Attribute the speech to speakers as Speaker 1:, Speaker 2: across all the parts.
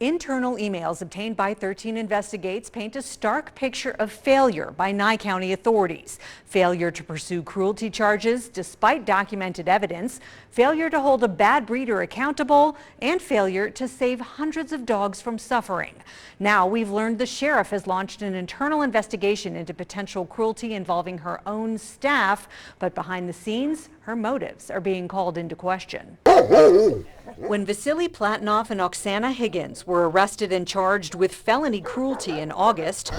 Speaker 1: Internal emails obtained by 13 Investigates paint a stark picture of failure by Nye County authorities. Failure to pursue cruelty charges despite documented evidence, failure to hold a bad breeder accountable, and failure to save hundreds of dogs from suffering. Now we've learned the sheriff has launched an internal investigation into potential cruelty involving her own staff, but behind the scenes, her motives are being called into question. When Vasily Platnoff and Oksana Higgins were arrested and charged with felony cruelty in August,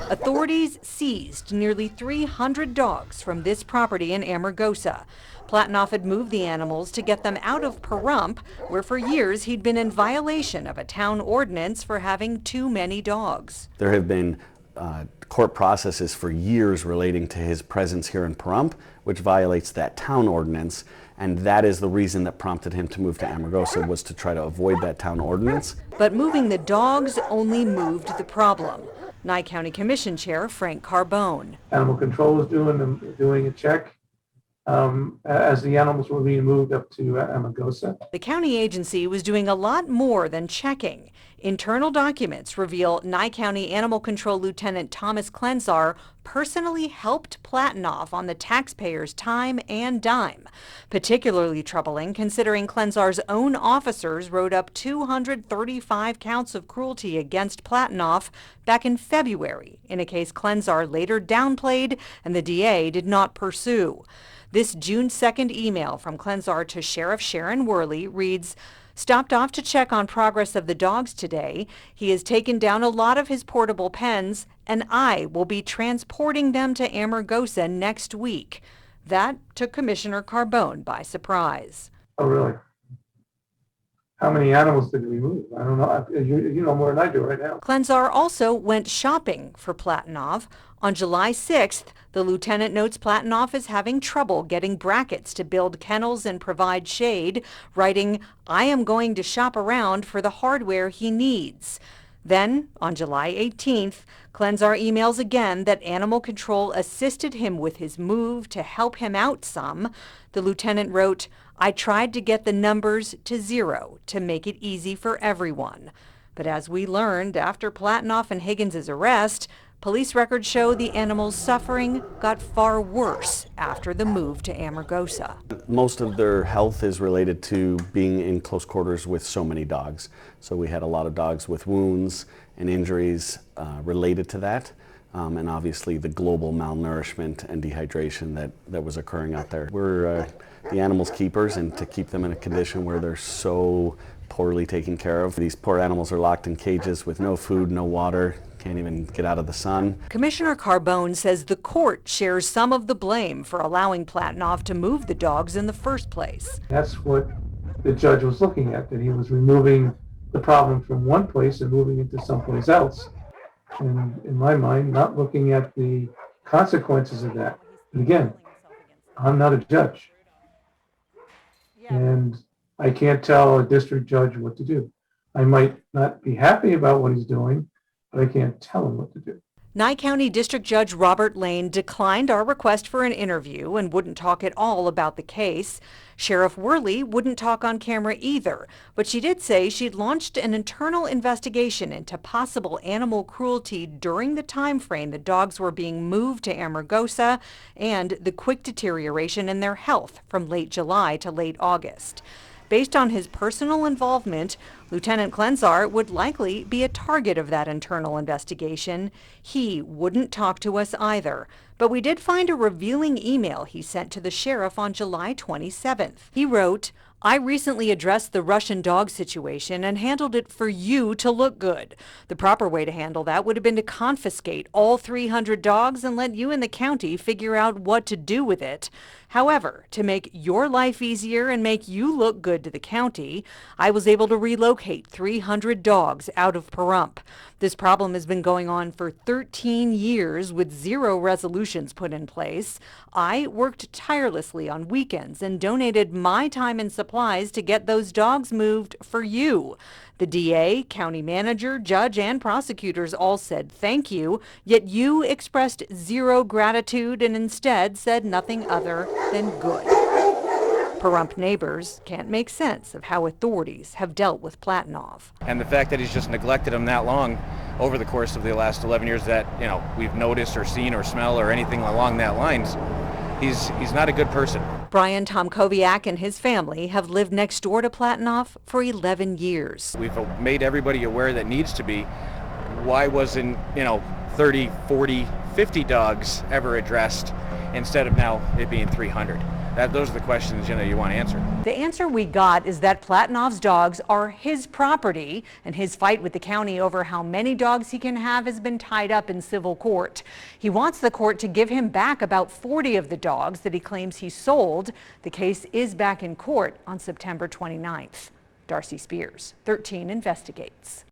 Speaker 1: authorities seized nearly 300 dogs from this property in Amargosa. Platnoff had moved the animals to get them out of Pahrump, where for years he'd been in violation of a town ordinance for having too many dogs.
Speaker 2: There have been court processes for years relating to his presence here in Pahrump, which violates that town ordinance, and that is the reason that prompted him to move to Amargosa, was to try to avoid that town ordinance.
Speaker 1: But moving the dogs only moved the problem. Nye County Commission Chair Frank Carbone.
Speaker 3: Animal Control is doing a check as the animals were being moved up to Amargosa.
Speaker 1: The county agency was doing a lot more than checking. Internal documents reveal Nye County Animal Control Lieutenant Thomas Klenzar personally helped Platnoff on the taxpayers' time and dime. Particularly troubling considering Klenzar's own officers wrote up 235 counts of cruelty against Platnoff back in February in a case Klenzar later downplayed and the DA did not pursue. This June 2nd email from Klenzar to Sheriff Sharon Worley reads, "Stopped off to check on progress of the dogs today. He has taken down a lot of his portable pens, and I will be transporting them to Amargosa next week." That took Commissioner Carbone by surprise.
Speaker 3: Oh, really? How many animals did we move? I don't know. You know more than I do right now.
Speaker 1: Klenzar also went shopping for Platnoff. On July 6th, the lieutenant notes Platnoff is having trouble getting brackets to build kennels and provide shade, writing, "I am going to shop around for the hardware he needs." Then, on July 18th, Klenzar emails again that Animal Control assisted him with his move to help him out some. The lieutenant wrote, "I tried to get the numbers to 0 to make it easy for everyone." But as we learned after Platnoff and Higgins' arrest, police records show the animals' suffering got far worse after the move to Amargosa.
Speaker 2: Most of their health is related to being in close quarters with so many dogs. So we had a lot of dogs with wounds and injuries related to that. And obviously the global malnourishment and dehydration that was occurring out there. We're the animals' keepers, and to keep them in a condition where they're so poorly taken care of. These poor animals are locked in cages with no food, no water, can't even get out of the sun.
Speaker 1: Commissioner Carbone says the court shares some of the blame for allowing Platnoff to move the dogs in the first place.
Speaker 3: That's what the judge was looking at, that he was removing the problem from one place and moving it to someplace else. And in my mind, not looking at the consequences of that. And again, I'm not a judge. And I can't tell a district judge what to do. I might not be happy about what he's doing, but I can't tell him what to do.
Speaker 1: Nye County District Judge Robert Lane declined our request for an interview and wouldn't talk at all about the case. Sheriff Worley wouldn't talk on camera either, but she did say she'd launched an internal investigation into possible animal cruelty during the time frame the dogs were being moved to Amargosa and the quick deterioration in their health from late July to late August. Based on his personal involvement, Lieutenant Klenzar would likely be a target of that internal investigation. He wouldn't talk to us either, but we did find a revealing email he sent to the sheriff on July 27th. He wrote, "I recently addressed the Russian dog situation and handled it for you to look good. The proper way to handle that would have been to confiscate all 300 dogs and let you and the county figure out what to do with it. However, to make your life easier and make you look good to the county, I was able to relocate 300 dogs out of Pahrump. This problem has been going on for 13 years with 0 resolutions put in place. I worked tirelessly on weekends and donated my time and supplies to get those dogs moved for you. The DA, county manager, judge, and prosecutors all said thank you, yet you expressed 0 gratitude and instead said nothing other than good." Pahrump neighbors can't make sense of how authorities have dealt with Platinov.
Speaker 4: And the fact that he's just neglected him that long over the course of the last 11 years that, we've noticed or seen or smell or anything along that lines, he's not a good person.
Speaker 1: Brian Tomkowiak and his family have lived next door to Platinov for 11 years.
Speaker 4: We've made everybody aware that needs to be. Why wasn't, 30, 40, 50 dogs ever addressed instead of now it being 300? Those are the questions, you want to answer.
Speaker 1: The answer we got is that Platinov's dogs are his property, and his fight with the county over how many dogs he can have has been tied up in civil court. He wants the court to give him back about 40 of the dogs that he claims he sold. The case is back in court on September 29th. Darcy Spears, 13 Investigates.